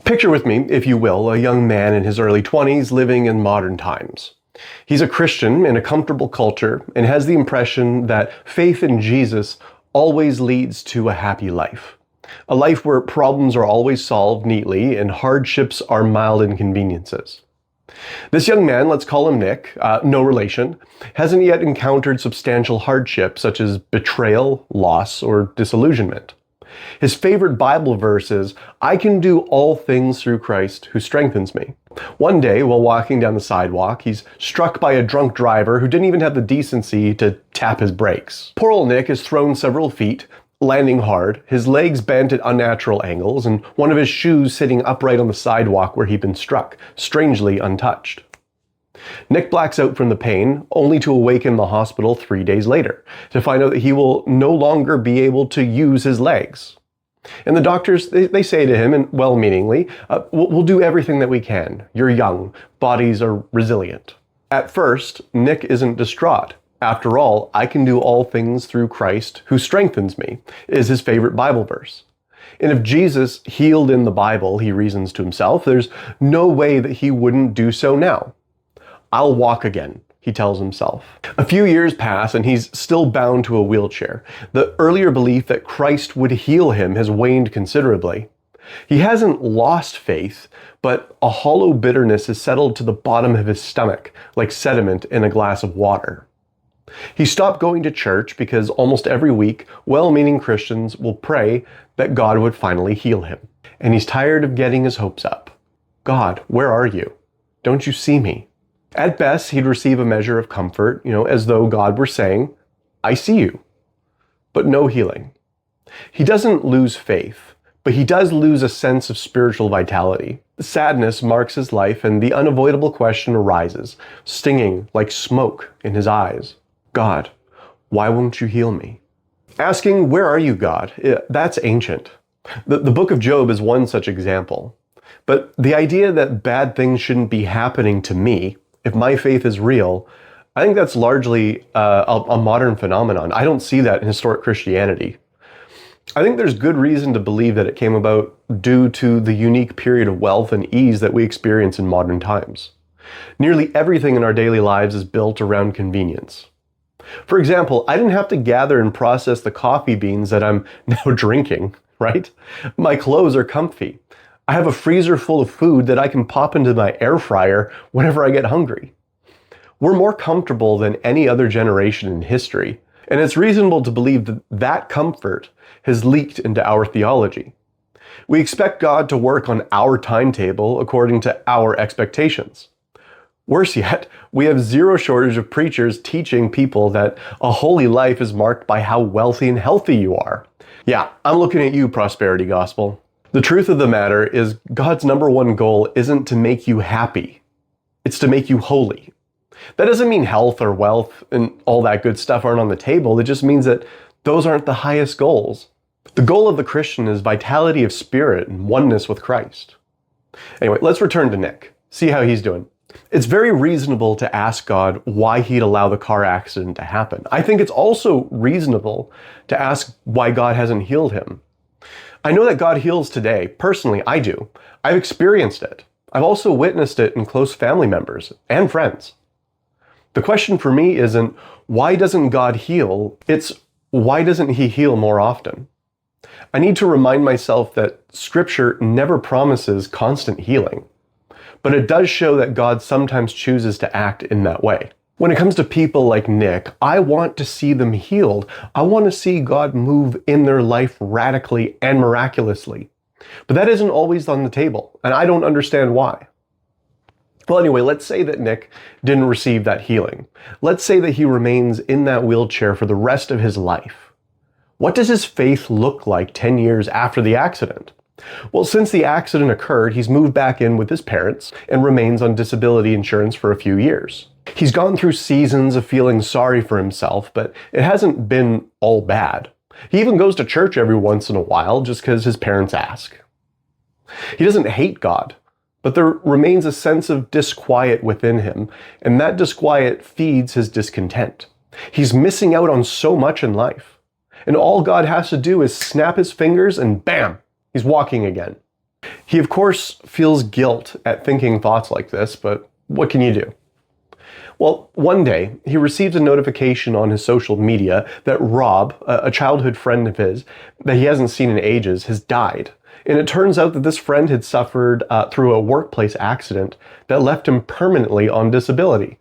Picture with me, if you will, a young man in his early 20s living in modern times. He's a Christian in a comfortable culture and has the impression that faith in Jesus always leads to a happy life. A life where problems are always solved neatly and hardships are mild inconveniences. This young man, let's call him Nick, no relation, hasn't yet encountered substantial hardships such as betrayal, loss, or disillusionment. His favorite Bible verse is, "I can do all things through Christ who strengthens me." One day, while walking down the sidewalk, he's struck by a drunk driver who didn't even have the decency to tap his brakes. Poor old Nick is thrown several feet, landing hard, his legs bent at unnatural angles, and one of his shoes sitting upright on the sidewalk where he'd been struck, strangely untouched. Nick blacks out from the pain, only to awaken in the hospital 3 days later, to find out that he will no longer be able to use his legs. And the doctors, they say to him, and well-meaningly, we'll do everything that we can. You're young. Bodies are resilient. At first, Nick isn't distraught. After all, "I can do all things through Christ who strengthens me," is his favorite Bible verse. And if Jesus healed in the Bible, he reasons to himself, there's no way that he wouldn't do so now. "I'll walk again," he tells himself. A few years pass and he's still bound to a wheelchair. The earlier belief that Christ would heal him has waned considerably. He hasn't lost faith, but a hollow bitterness has settled to the bottom of his stomach, like sediment in a glass of water. He stopped going to church because almost every week, well-meaning Christians will pray that God would finally heal him. And he's tired of getting his hopes up. "God, where are you? Don't you see me?" At best, he'd receive a measure of comfort, as though God were saying, "I see you," but no healing. He doesn't lose faith, but he does lose a sense of spiritual vitality. Sadness marks his life, and the unavoidable question arises, stinging like smoke in his eyes. "God, why won't you heal me?" Asking, "Where are you, God?" That's ancient. The book of Job is one such example. But the idea that bad things shouldn't be happening to me, if my faith is real, I think that's largely a modern phenomenon. I don't see that in historic Christianity. I think there's good reason to believe that it came about due to the unique period of wealth and ease that we experience in modern times. Nearly everything in our daily lives is built around convenience. For example, I didn't have to gather and process the coffee beans that I'm now drinking, right? My clothes are comfy. I have a freezer full of food that I can pop into my air fryer whenever I get hungry. We're more comfortable than any other generation in history, and it's reasonable to believe that that comfort has leaked into our theology. We expect God to work on our timetable according to our expectations. Worse yet, we have zero shortage of preachers teaching people that a holy life is marked by how wealthy and healthy you are. Yeah, I'm looking at you, prosperity gospel. The truth of the matter is God's number one goal isn't to make you happy. It's to make you holy. That doesn't mean health or wealth and all that good stuff aren't on the table. It just means that those aren't the highest goals. The goal of the Christian is vitality of spirit and oneness with Christ. Anyway, let's return to Nick. See how he's doing. It's very reasonable to ask God why he'd allow the car accident to happen. I think it's also reasonable to ask why God hasn't healed him. I know that God heals today. Personally, I do. I've experienced it. I've also witnessed it in close family members and friends. The question for me isn't, why doesn't God heal? It's, why doesn't he heal more often? I need to remind myself that Scripture never promises constant healing, but it does show that God sometimes chooses to act in that way. When it comes to people like Nick, I want to see them healed. I want to see God move in their life radically and miraculously. But that isn't always on the table, and I don't understand why. Well, anyway, let's say that Nick didn't receive that healing. Let's say that he remains in that wheelchair for the rest of his life. What does his faith look like 10 years after the accident? Well, since the accident occurred, he's moved back in with his parents and remains on disability insurance for a few years. He's gone through seasons of feeling sorry for himself, but it hasn't been all bad. He even goes to church every once in a while just because his parents ask. He doesn't hate God, but there remains a sense of disquiet within him, and that disquiet feeds his discontent. He's missing out on so much in life, and all God has to do is snap his fingers and bam, he's walking again. He, of course, feels guilt at thinking thoughts like this, but what can you do? Well, one day, he receives a notification on his social media that Rob, a childhood friend of his that he hasn't seen in ages, has died. And it turns out that this friend had suffered through a workplace accident that left him permanently on disability.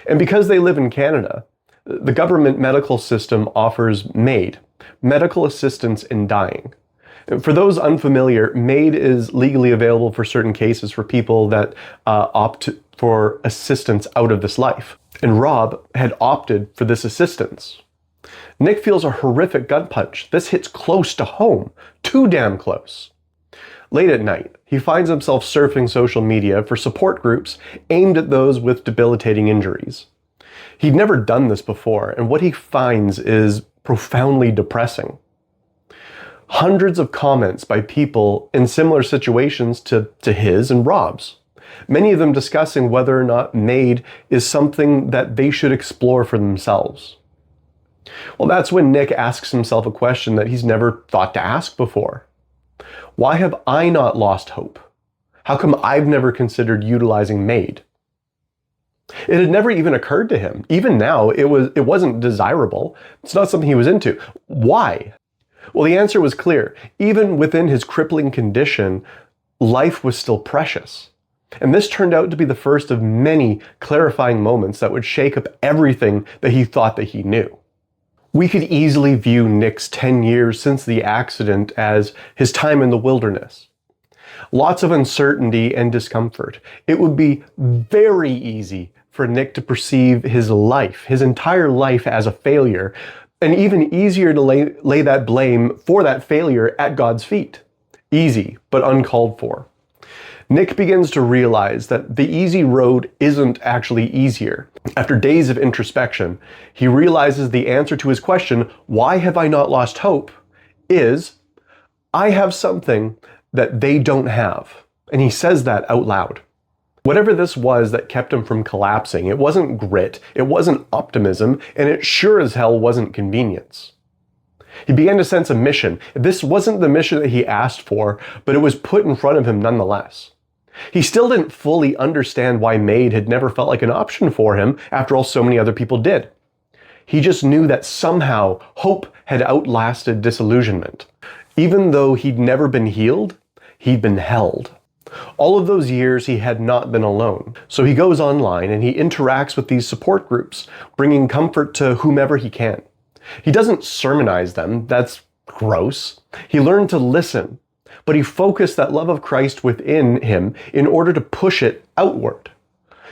And because they live in Canada, the government medical system offers MAID, Medical Assistance in Dying. For those unfamiliar, MAID is legally available for certain cases for people that opt for assistance out of this life. And Rob had opted for this assistance. Nick feels a horrific gut punch. This hits close to home, too damn close. Late at night, he finds himself surfing social media for support groups aimed at those with debilitating injuries. He'd never done this before, and what he finds is profoundly depressing. Hundreds of comments by people in similar situations to his and Rob's. Many of them discussing whether or not MAID is something that they should explore for themselves. Well, that's when Nick asks himself a question that he's never thought to ask before. Why have I not lost hope? How come I've never considered utilizing MAID? It had never even occurred to him. Even now, it wasn't desirable. It's not something he was into. Why? Well, the answer was clear. Even within his crippling condition, life was still precious. And this turned out to be the first of many clarifying moments that would shake up everything that he thought that he knew. We could easily view Nick's 10 years since the accident as his time in the wilderness. Lots of uncertainty and discomfort. It would be very easy for Nick to perceive his life, his entire life, as a failure, and even easier to lay that blame for that failure at God's feet. Easy, but uncalled for. Nick begins to realize that the easy road isn't actually easier. After days of introspection, he realizes the answer to his question, why have I not lost hope, is, I have something that they don't have. And he says that out loud. Whatever this was that kept him from collapsing, it wasn't grit, it wasn't optimism, and it sure as hell wasn't convenience. He began to sense a mission. This wasn't the mission that he asked for, but it was put in front of him nonetheless. He still didn't fully understand why MAID had never felt like an option for him, after all so many other people did. He just knew that somehow hope had outlasted disillusionment. Even though he'd never been healed, he'd been held. All of those years he had not been alone. So he goes online and he interacts with these support groups, bringing comfort to whomever he can. He doesn't sermonize them, that's gross. He learned to listen, but he focused that love of Christ within him in order to push it outward.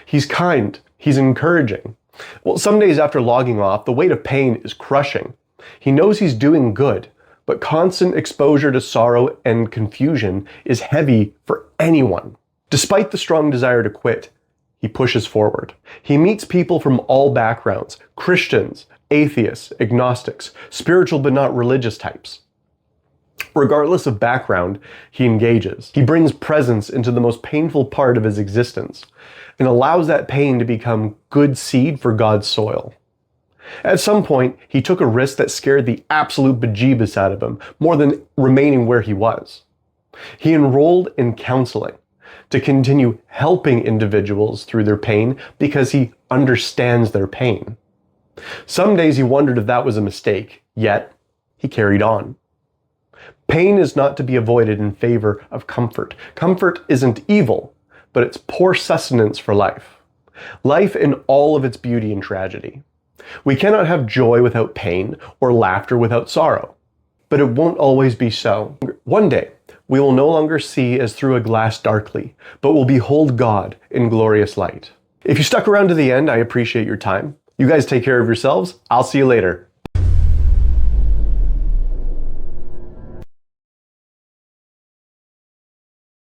He's kind, he's encouraging. Well, some days after logging off, the weight of pain is crushing. He knows he's doing good, but constant exposure to sorrow and confusion is heavy for anyone. Despite the strong desire to quit, he pushes forward. He meets people from all backgrounds, Christians, atheists, agnostics, spiritual but not religious types. Regardless of background, he engages. He brings presence into the most painful part of his existence and allows that pain to become good seed for God's soil. At some point, he took a risk that scared the absolute bejeebus out of him, more than remaining where he was. He enrolled in counseling to continue helping individuals through their pain because he understands their pain. Some days he wondered if that was a mistake, yet he carried on. Pain is not to be avoided in favor of comfort. Comfort isn't evil, but it's poor sustenance for life. Life in all of its beauty and tragedy. We cannot have joy without pain or laughter without sorrow. But it won't always be so. One day, we will no longer see as through a glass darkly, but will behold God in glorious light. If you stuck around to the end, I appreciate your time. You guys take care of yourselves. I'll see you later.